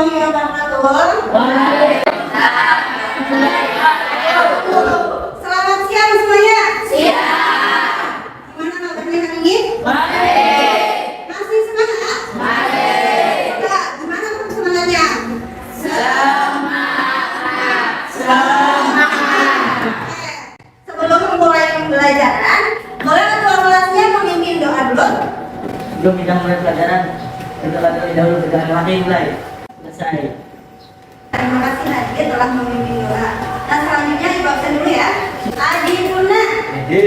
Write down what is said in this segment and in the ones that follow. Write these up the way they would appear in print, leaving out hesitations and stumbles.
warahmatullahi wabarakatuh. Selamat siang semuanya. Siang. Gimana kabarnya hari ini? Baik. Masih semangat? Baik. Coba, gimana semangatnya? Semangat. Sebelum memulai pembelajaran, boleh ketua kelasnya memimpin doa dulu? Sebelum kita mulai pelajaran, kita terlebih dahulu berdoa mulai. Selesai. Terima kasih Nadia telah memimpin doa. Nah selanjutnya ibu absen dulu ya. Adi Purna, Hadir.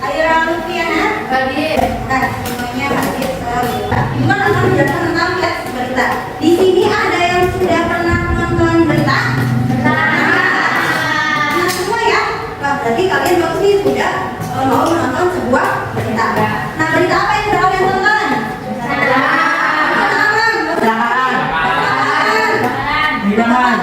Ayura Lufiana, Hadir. nah semuanya hadir semua. Ibu kan akan menjelaskan tentang flash berita. Di sini ada yang sudah pernah nonton berita? Nah semua ya. Nah berarti kalian bagus nih sudah mau menonton sebuah berita. Nah berita apa yang sudah kalian tonton? Hidangan.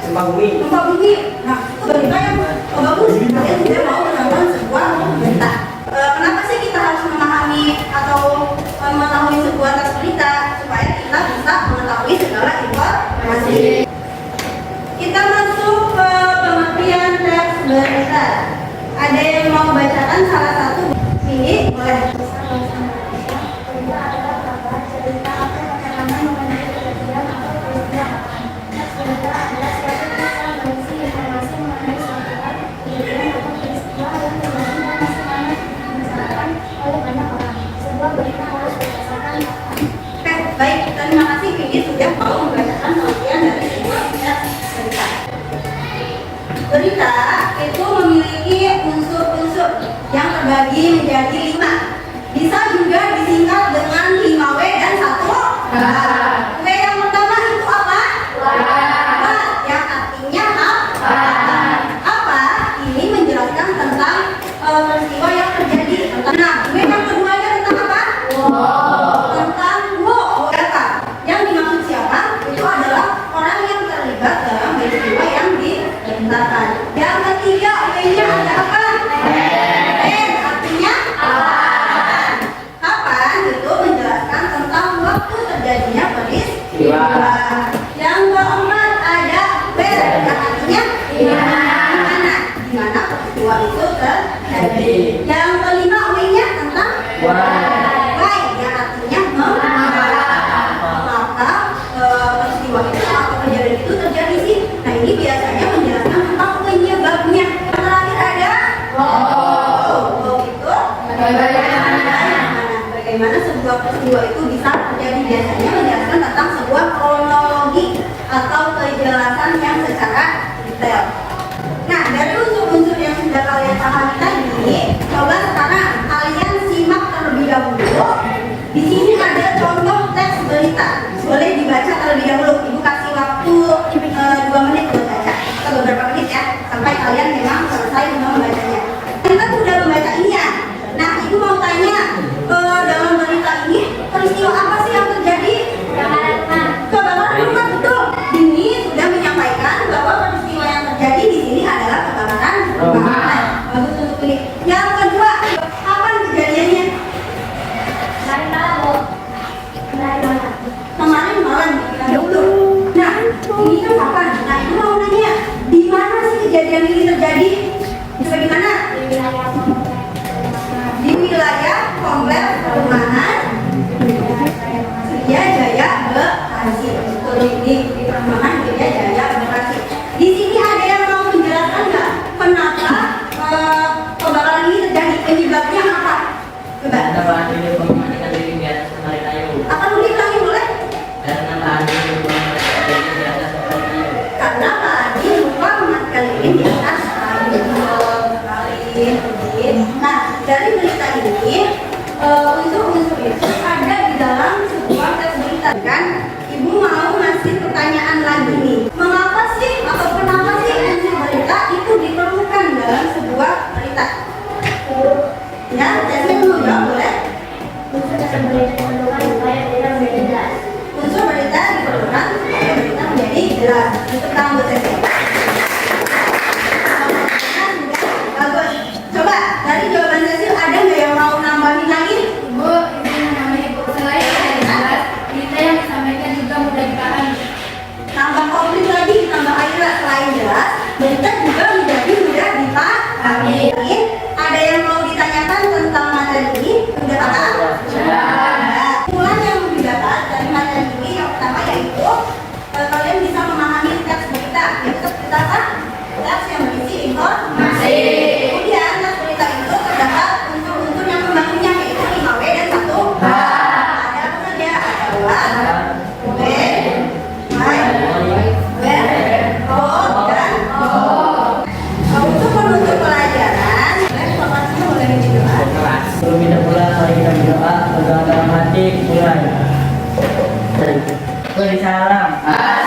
Gempa bumi. Gempa bumi. Nah, itu berita yang bagus. Kalian sudah mau menonton sebuah berita. Kenapa sih kita harus memahami atau mengetahui sebuah teks berita supaya kita bisa mengetahui segala informasi. Kita masuk ke pengertian teks berita. Ada yang mau bacakan salah satu ini boleh. Baik, terima kasih Vicky sudah mau membacakan pengertian dari sebuah berita. Berita itu memiliki unsur-unsur yang terbagi menjadi 5. Bisa juga disingkat dengan 5W dan 1 W. W yang pertama itu apa? Yang artinya apa? Ini menjelaskan tentang peristiwa yang terjadi. Nah, W yang keduanya tentang apa? Tentang apa? Yang dimaksud siapa? Itu adalah orang yang terlibat dalam peristiwa yang diceritakan. Yang ketiga, W-nya ada apa? Artinya kapan? Itu menjelaskan tentang waktu terjadinya peristiwa. Yang keempat ada where, yang artinya di mana peristiwa itu terjadi. Yang kelima, W-nya tentang why, yang artinya mengapa peristiwa itu atau kejadian itu terjadi sih. Nah ini biasanya menjelaskan tentang penyebabnya. Yang terakhir ada itu bagaimana sebuah peristiwa itu bisa terjadi. Biasanya menjelaskan tentang sebuah kronologi atau kejelasan yang secara detail. Nah dari unsur-unsur yang sudah kalian pahami tadi, coba sekarang kalian simak terlebih dahulu. Di sini ada contoh teks berita. Boleh dibaca terlebih dahulu. Ibu kasih waktu 2 menit buat baca atau beberapa menit ya, sampai kalian memang selesai membacanya. Kita sudah membaca ini ya. Nah, ibu mau tanya, dalam berita ini peristiwa apa sih yang terjadi? Kebakaran rumah, betul. Ini sudah menyampaikan bahwa peristiwa yang terjadi di sini adalah kebakaran rumah. Bagus untuk ini. Yang kedua, kapan kejadiannya? Kemarin malam dahulu. Nah, ini kan kapan? Nah, ibu mau nanya, di mana sih kejadian ini terjadi? Coba di mana? Di wilayah kompleks perumahan Surya Jaya Bekasi. Betul, di perumahan Surya Jaya Bekasi. Di sini ada yang mau menjelaskan nggak kenapa kebakaran ini terjadi? Penyebabnya apa? Coba. Kenapa ini mematikan diri di atas lemari kayu? Akan ulangi boleh? Karena Andi mematikan diri di atas lemari kayu. Karena Andi lupa mematikan lilin di atas kayu. Nah, dari berita ini unsur-unsur itu matematik mulai. Dari salam.